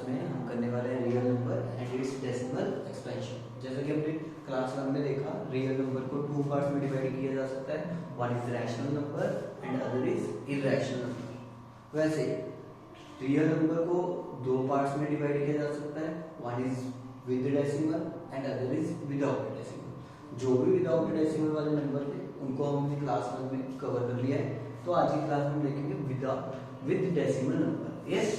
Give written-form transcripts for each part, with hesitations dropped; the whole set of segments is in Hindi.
क्लास में हम करने वाले हैं real number and it's decimal expansion. जैसा कि हमने क्लास 1 में देखा, रियल नंबर को 2 पार्ट्स में डिवाइड किया जा सकता है, one is rational number and other is irrational number. वैसे रियल नंबर को 2 पार्ट्स में डिवाइड किया जा सकता है, one is with decimal and other is without decimal. जो भी विदाउट डेसिमल वाले नंबर थे उनको हमने क्लास 1 में कवर कर लिया है, तो आज की क्लास में हम देखेंगे विद डेसिमल नंबर। यस,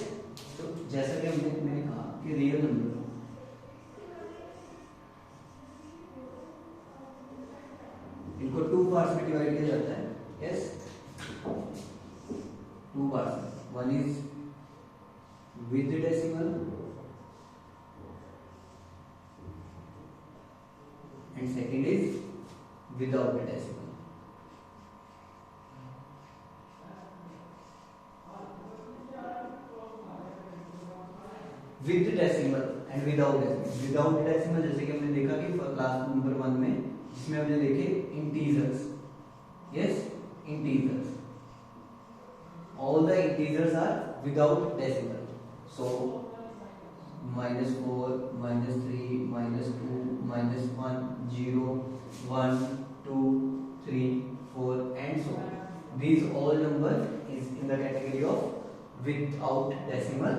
तो जैसा कि मैंने कहा कि रियल नंबर इनको 2 पार्ट्स में डिवाइड किया जाता है। Yes, 2 parts, one is with decimal and second is without decimal. With decimal and without decimal. Without decimal जैसे कि हमने देखा कि क्लास नंबर 1 में, जिसमें हमने देखे integers. Yes, integers, all the integers are without decimal. So -4, -3, -2, -1, 0, 1, 2, 3, 4 and so on. These all numbers is in the category of without decimal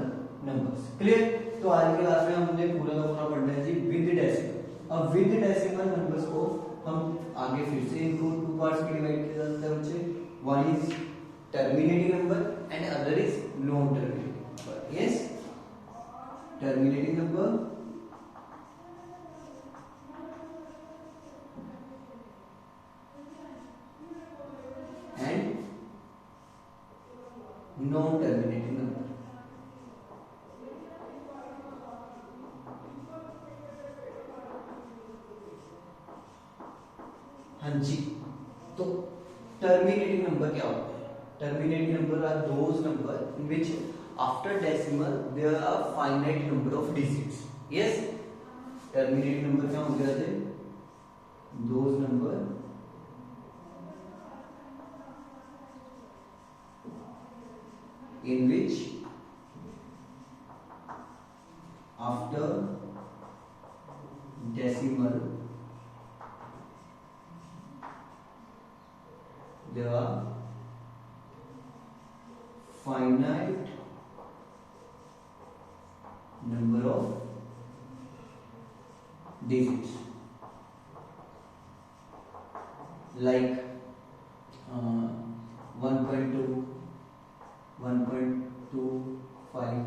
numbers. Clear? तो आज की क्लास में हमने पूरा का पूरा पढ़ना है जी विद डेसिमल। अब विद डेसिमल नंबर्स को हम आगे फिर से इनको 2 पार्ट्स में डिवाइड किया जाता है बच्चे। One is terminating number and other is non terminating number. Yes, terminating number and non terminating number. हाँ जी, तो टर्मिनेटिंग नंबर क्या होते हैं? Terminating number are those number in which after decimal there are finite number of digits. Yes, terminating number क्या हो गया थे? Those number in which after decimal there are finite number of digits, like 1.2, 1.25,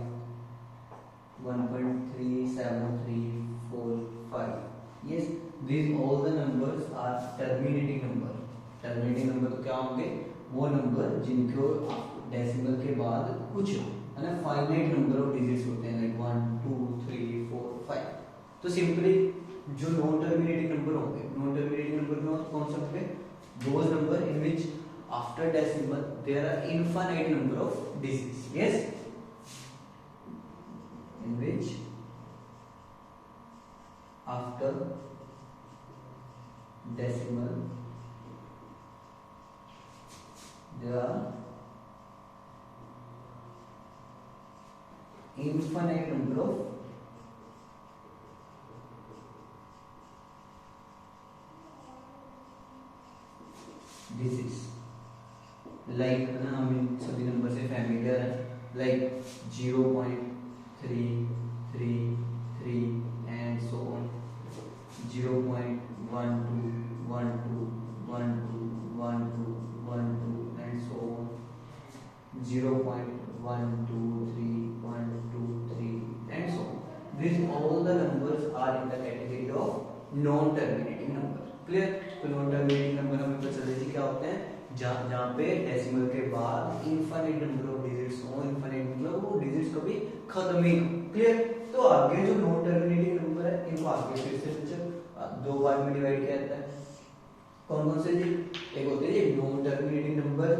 1.3735. Yes, these all the numbers are terminating number. Terminating number तो क्या होंगे? वो नंबर जिनको डेसिमल के बाद कुछ है ना फाइनाइट नंबर ऑफ डिजिट्स होते हैं, लाइक 1, 2, 3, 4, 5। तो सिंपली जो नॉन टर्मिनेटिंग नंबर होंगे, नॉन टर्मिनेटिंग नंबर कौन से होंगे? Those number in which after decimal there are infinite number of digits. Yes, in which after decimal there are infinite number of digits, like ना हम इन सभी नंबर से फैमिलियर है, like 0.333 and so on, 0.12, 12, 12, 12, 12 and so on, 0.123, 123 and so on. These all the numbers are in the category of non-terminating number. Clear? तो non-terminating number हमें पता चले क्या होते हैं? जहाँ पे डेसिमल के बाद इनफाइनाइट नंबर ऑफ डिजिट्स हो, इनफाइनाइट मतलब वो डिजिट्स कभी खत्म ही हो। क्लियर? तो आगे जो नॉन टर्मिनेटिंग नंबर है इनको आगे फिर से 2 पार्ट में डिवाइड किया जाता है। कौन कौन से जी? एक होते हैं नॉन टर्मिनेटिंग नंबर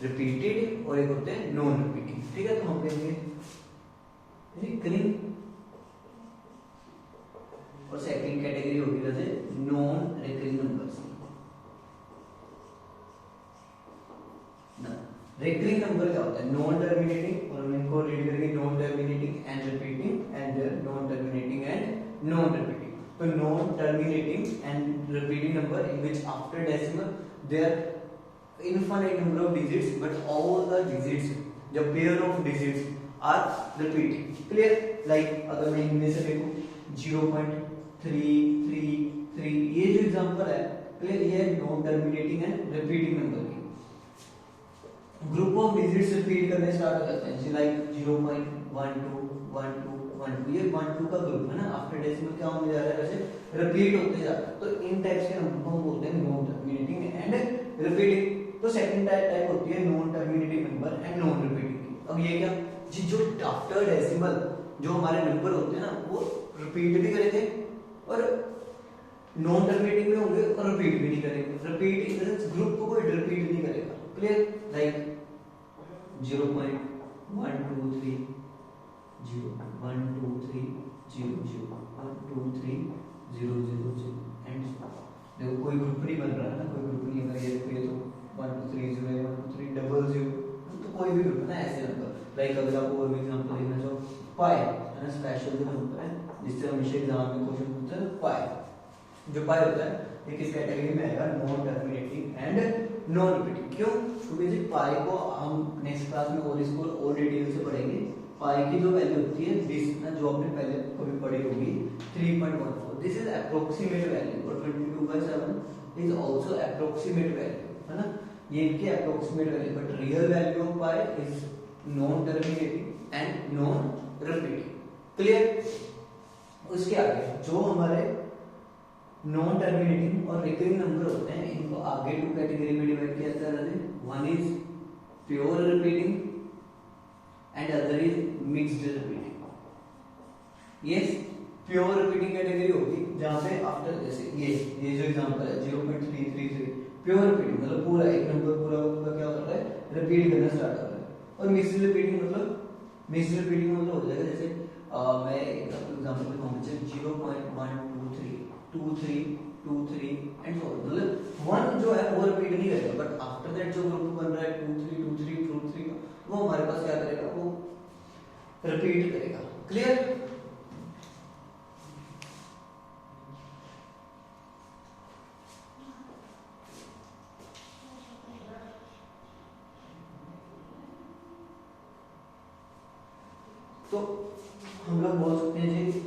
रिपीटेड और एक होते हैं नॉन रिपीटिंग। ठीक है, तो हम कहेंगे रिकरिंग और सेकंड कैटेगरी होगी जैसे non recurring numbers. Recurring number क्या होता है? नॉन टर्मिनेटिंग, और हम इनको रीड करेंगे non terminating and repeating and there non terminating and non repeating. तो non terminating and repeating number in which after decimal there infinite number of digits but all the digits, the pair of digits are repeating. Clear? Like अगर मैं इनमें से देखूं 0.333, ये जो एग्जांपल है, क्लियर, ये non terminating and repeating number की। ग्रुप ऑफ डिजिट्स रिपीट करने स्टार्ट हो जाते हैं, लाइक 0.121212, ये 12 का ग्रुप है ना, आफ्टर डेसिमल क्या होने जा रहा है, वैसे रिपीट होते जा रहा है। तो इन टाइप्स के नंबर को हम बोलते हैं नॉन टर्मिनेटिंग एंड रिपीटिंग। तो सेकंड टाइप होती है non terminating number and non repeating. अब ये क्या, जो आफ्टर डेसिमल जो हमारे नंबर होते हैं ना, वो रिपीट भी करेंगे और नॉन टर्मिनेटिंग में होंगे और रिपीट भी नहीं करेंगे। Repeat in the sense group को कोई रिपीट नहीं करेगा। क्लियर? लाइक 0.123 0 1 2 3 0 0 1 2 3 0 0 0 एंड देखो कोई ग्रुप नहीं बन रहा है ना, कोई ग्रुप नहीं बन रहा है। ये तो 1 2 3 0 1 2 3 0 0, तो कोई भी ग्रुप है ना ऐसे नंबर। लाइक अगर आप और भी एग्जांपल देखना चाहो, पाई है ना, स्पेशल जो नंबर है जिससे हमेशा एग्जाम में क्वेश्चन पूछते हैं, पाई। जो पाई होता है ये किस कैटेगरी में आएगा? Non terminating and non repeating. क्यों? क्योंकि जी पाई को हम नेक्स्ट क्लास में और इसको और डिटेल से पढ़ेंगे। पाई की जो वैल्यू होती है दिस ना, जो आपने पहले कभी पढ़ी होगी 3.14, दिस इज अप्रोक्सीमेट वैल्यू, और 22/7 इज आल्सो अप्रोक्सीमेट वैल्यू, है ना, ये इनके approximate value. But real value of pi is non terminating and non repeating. Clear? उसके आगे जो हमारे नॉन टर्मिनेटिंग और रिकरिंग नंबर होते हैं, इनको आगे टू कैटेगरी में डिवाइड किया जाता है। One is pure repeating and other is mixed repeating. Yes, pure repeating category होगी जहां पे आफ्टर, जैसे ये जो एग्जांपल है 0.333, प्योर रिपीटिंग मतलब पूरा एक नंबर पूरा क्या कर रहा है, रिपीट करना स्टार्ट कर रहा है। और मिक्स्ड रिपीटिंग मतलब हो जाएगा, जैसे मैं एग्जांपल देता हूं, 0.123 एंड सो मतलब वन जो है वो रिपीट नहीं करेगा, बट आफ्टर दैट जो ग्रुप बन रहा है 23 वो हमारे पास क्या करेगा, वो रिपीट करेगा। क्लियर? तो हम लोग बोल सकते हैं जी